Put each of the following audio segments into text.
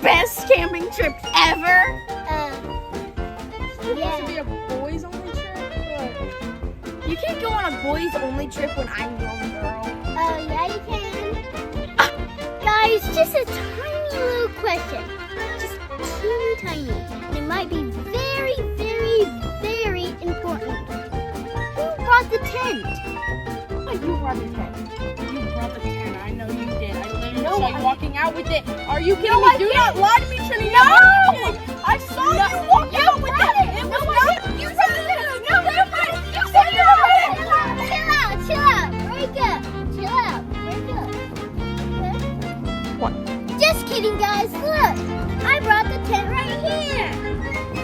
best camping trip ever? Yeah. To be a boys only trip? You can't go on a boys only trip when I'm your girl. Oh, yeah, you can. Guys, just a tiny little question. Just teeny tiny. And it might be very, very, very important. Who brought the tent? What, you brought the tent? You brought the tent. I know you did. I literally saw you walking out with it. Are you kidding No, me? Do not lie to me, Trinity. No! I saw you walk out with it. It was not. You said it. No, you said it. You said it. Chill out. Break up. Chill out. Break up. What? Just kidding, guys. Look. I brought the tent right here.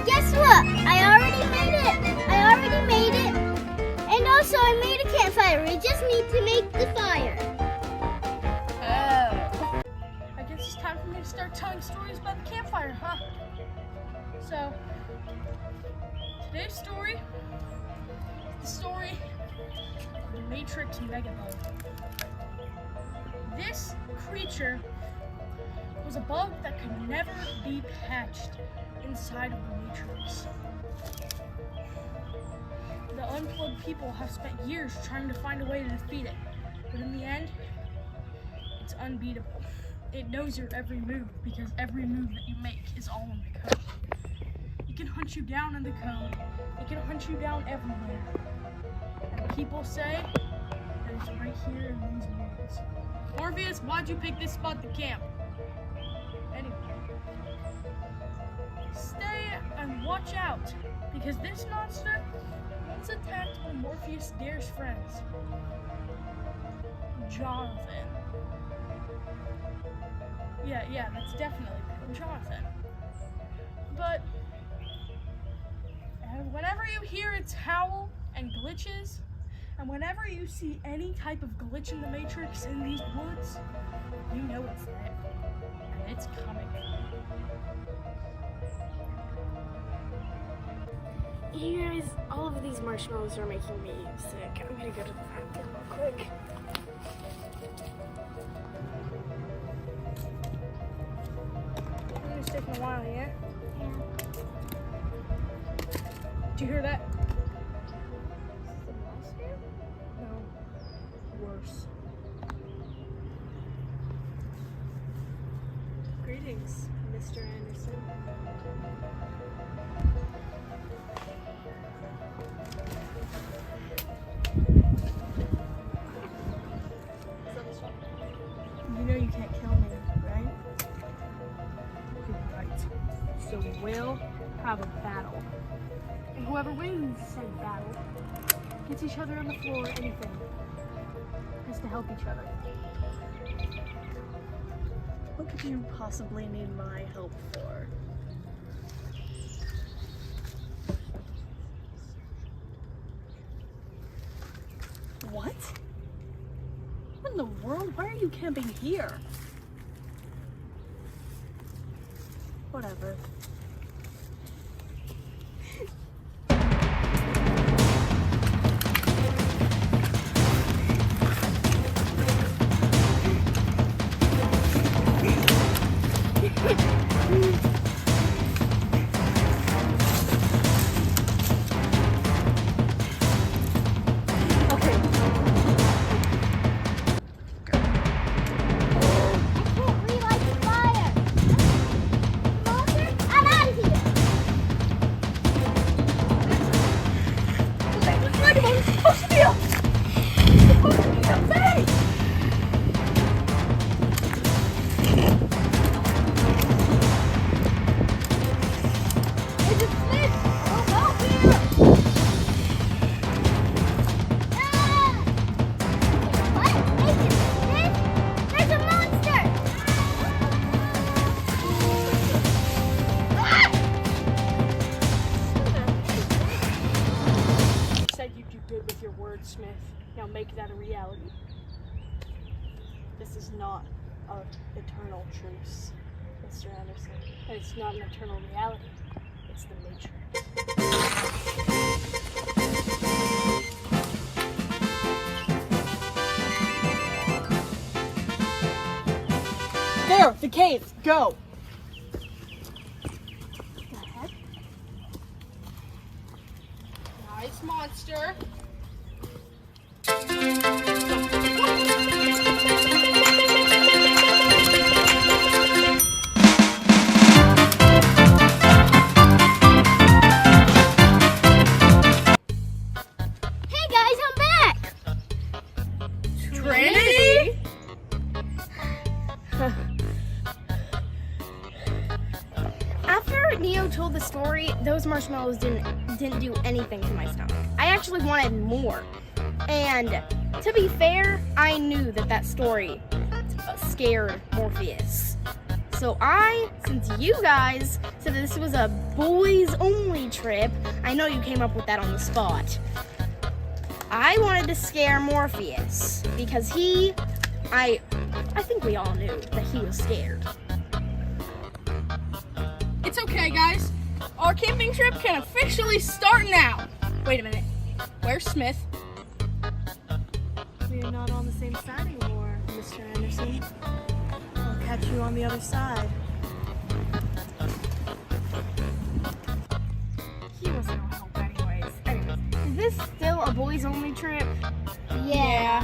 Guess what? I already made it. And also, I made a campfire. We just need to make the fire. I guess it's time for me to start telling stories about the campfire, huh? So, today's story is the story of the Matrix Megabug. This creature was a bug that could never be patched inside of the Matrix. The unplugged people have spent years trying to find a way to defeat it, but in the end, it's unbeatable. It knows your every move because every move that you make is all in the code. It can hunt you down in the code. It can hunt you down everywhere. And people say that it's right here in these woods. Morpheus, why'd you pick this spot to camp? Anyway, stay and watch out because this monster once attacked one of Morpheus' dearest friends, Jonathan. Yeah, that's definitely real, Jonathan. But whenever you hear its howl and glitches, and whenever you see any type of glitch in the Matrix in these woods, you know it's there, and it's coming. You guys, all of these marshmallows are making me sick. I'm gonna go to the bathroom real quick. It's taking a while, yeah? Yeah. Did you hear that? The monster? No. Worse. Greetings, Mr. Anderson. You know you can't kill me, right? You're right. So we'll have a battle. And whoever wins said battle gets each other on the floor, anything. Just to help each other. What could you possibly need my help for? What? What in the world? Why are you camping here? Whatever. Smith. Now make that a reality. This is not an eternal truce, Mr. Anderson. And it's not an eternal reality. It's the Matrix. There, the cave, go! Ice monster. Hey guys, I'm back. Trinity? After Neo told the story, those marshmallows didn't do anything to my stomach. I actually wanted more. And to be fair, I knew that story scared Morpheus. So since you guys said this was a boys only trip, I know you came up with that on the spot. I wanted to scare Morpheus because I think we all knew that he was scared. It's okay, guys. Our camping trip can officially start now. Wait a minute. Where's Smith? We're not on the same side anymore, Mr. Anderson. I'll catch you on the other side. He wasn't gonna help anyways. Is this still a boys only trip? Yeah.